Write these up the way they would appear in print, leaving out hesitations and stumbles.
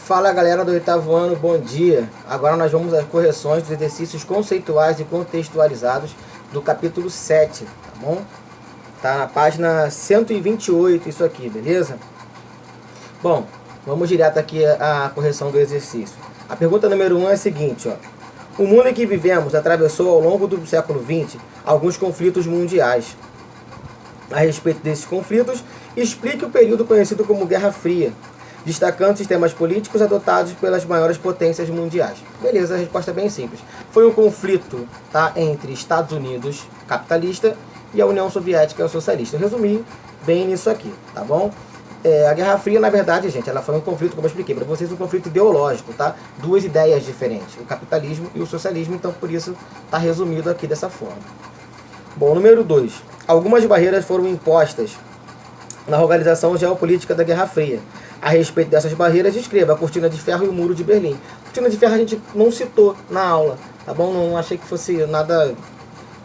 Fala galera do oitavo ano, bom dia! Agora nós vamos às correções dos exercícios conceituais e contextualizados do capítulo 7, tá bom? Tá na página 128 isso aqui, beleza? Bom, vamos direto aqui à correção do exercício. A pergunta número 1 é a seguinte, ó. O mundo em que vivemos atravessou ao longo do século XX alguns conflitos mundiais. A respeito desses conflitos, explique o período conhecido como Guerra Fria, destacando sistemas políticos adotados pelas maiores potências mundiais. Beleza, a resposta é bem simples. Foi um conflito, tá, entre Estados Unidos capitalista e a União Soviética socialista. Eu resumi bem nisso aqui, tá bom? A Guerra Fria, na verdade, gente, ela foi um conflito, como eu expliquei para vocês, um conflito ideológico, tá? Duas ideias diferentes, o capitalismo e o socialismo, então por isso está resumido aqui dessa forma. Bom, número 2. Algumas barreiras foram impostas na organização geopolítica da Guerra Fria. A respeito dessas barreiras, escreva a Cortina de Ferro e o Muro de Berlim. A Cortina de Ferro a gente não citou na aula, tá bom? Não achei que fosse nada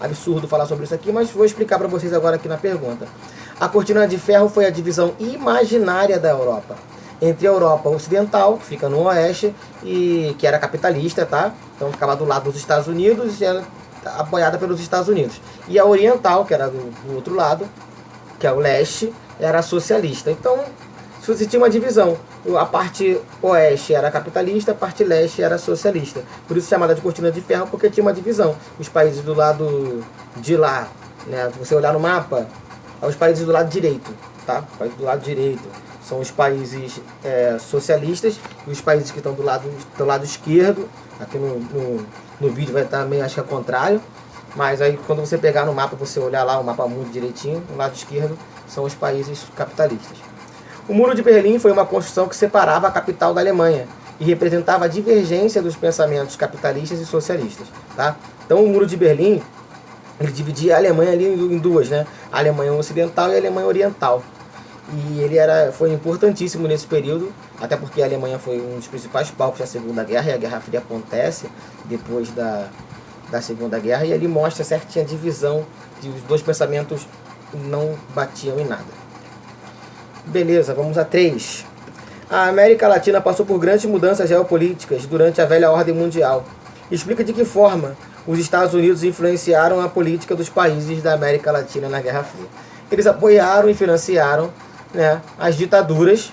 absurdo falar sobre isso aqui, mas vou explicar para vocês agora aqui na pergunta. A Cortina de Ferro foi a divisão imaginária da Europa, entre a Europa Ocidental, que fica no Oeste, e que era capitalista, tá? Então ficava do lado dos Estados Unidos e era apoiada pelos Estados Unidos. E a Oriental, que era do outro lado, que é o Leste, era socialista. Então, você tinha uma divisão. A parte oeste era capitalista, a parte leste era socialista. Por isso chamada de Cortina de Ferro, porque tinha uma divisão. Os países do lado de lá, né? Se você olhar no mapa, os países do lado direito, tá? Os países do lado direito são os países socialistas, e os países que estão do lado esquerdo, aqui no vídeo vai estar meio, acho que é contrário, mas aí quando você pegar no mapa, você olhar lá o mapa muito direitinho, do lado esquerdo são os países capitalistas. O Muro de Berlim foi uma construção que separava a capital da Alemanha e representava a divergência dos pensamentos capitalistas e socialistas, tá? Então o Muro de Berlim, ele dividia a Alemanha ali em duas, né? A Alemanha Ocidental e a Alemanha Oriental. E ele foi importantíssimo nesse período, até porque a Alemanha foi um dos principais palcos da Segunda Guerra, e a Guerra Fria acontece depois da Segunda Guerra, e ele mostra certinha a divisão de os dois pensamentos não batiam em nada. Beleza, vamos a 3. A América Latina passou por grandes mudanças geopolíticas durante a velha ordem mundial. Explica de que forma os Estados Unidos influenciaram a política dos países da América Latina na Guerra Fria. Eles apoiaram e financiaram, né, as ditaduras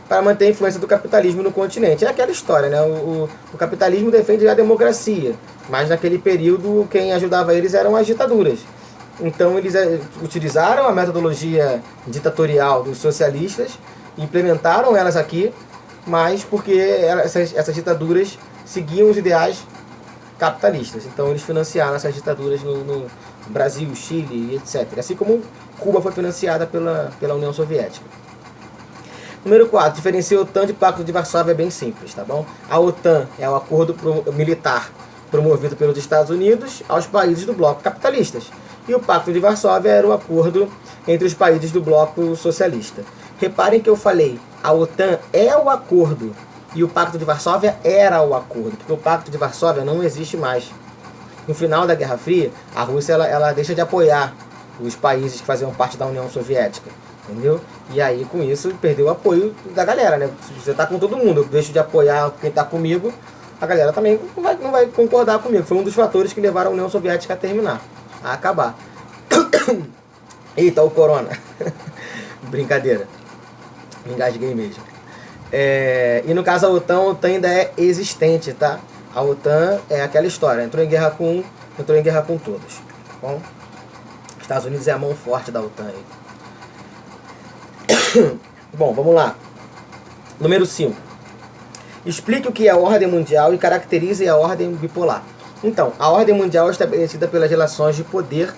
para manter a influência do capitalismo no continente. É aquela história, né? O capitalismo defende a democracia, mas naquele período quem ajudava eles eram as ditaduras. Então eles utilizaram a metodologia ditatorial dos socialistas, implementaram elas aqui, mas porque essas ditaduras seguiam os ideais capitalistas. Então eles financiaram essas ditaduras no Brasil, Chile, etc. Assim como Cuba foi financiada pela União Soviética. Número 4. Diferencia a OTAN de Pacto de Varsóvia, é bem simples, tá bom? A OTAN é o acordo militar promovido pelos Estados Unidos aos países do bloco capitalistas. E o Pacto de Varsóvia era o acordo entre os países do bloco socialista. Reparem que eu falei, a OTAN é o acordo e o Pacto de Varsóvia era o acordo, porque o Pacto de Varsóvia não existe mais. No final da Guerra Fria, a Rússia ela deixa de apoiar os países que faziam parte da União Soviética, entendeu? E aí, com isso, perdeu o apoio da galera, né? Se você tá com todo mundo, eu deixo de apoiar quem tá comigo, a galera também não vai concordar comigo. Foi um dos fatores que levaram a União Soviética a terminar, a acabar. Eita, o corona. Brincadeira. Me engasguei mesmo. E no caso a OTAN ainda é existente, tá? A OTAN é aquela história, entrou em guerra com todos. Tá bom? Estados Unidos é a mão forte da OTAN aí. Bom, vamos lá. Número 5. Explique o que é a ordem mundial e caracterize a ordem bipolar. Então, a ordem mundial é estabelecida pelas relações de poder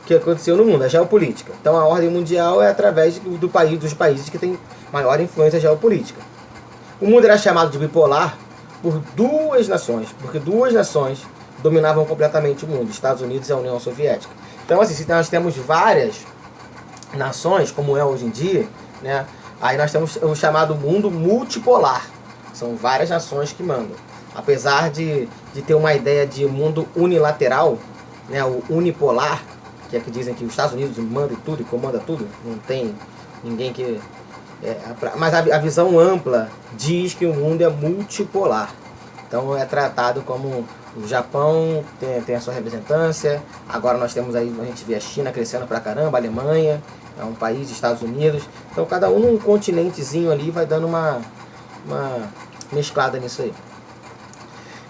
que aconteceu no mundo, a geopolítica. Então, a ordem mundial é através dos países que têm maior influência geopolítica. O mundo era chamado de bipolar por duas nações, porque duas nações dominavam completamente o mundo, Estados Unidos e a União Soviética. Então, assim, se nós temos várias nações, como é hoje em dia, né, aí nós temos o chamado mundo multipolar. São várias nações que mandam. Apesar de ter uma ideia de mundo unilateral, né, o unipolar, que é que dizem que os Estados Unidos manda tudo e comanda tudo, não tem ninguém que Mas a visão ampla diz que o mundo é multipolar. Então é tratado como o Japão tem a sua representância. Agora nós temos aí, a gente vê a China crescendo pra caramba, a Alemanha é um país, Estados Unidos. Então cada um num continentezinho ali vai dando uma mesclada nisso aí.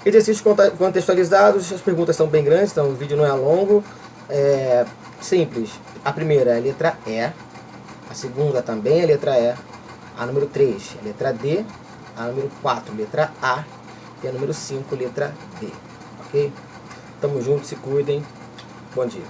Exercícios contextualizados, as perguntas são bem grandes, então o vídeo não é longo. Simples. A primeira é a letra E, a segunda também é a letra E, a número 3 é a letra D, a número 4 letra A e a número 5 letra D. Ok? Tamo junto, se cuidem. Bom dia.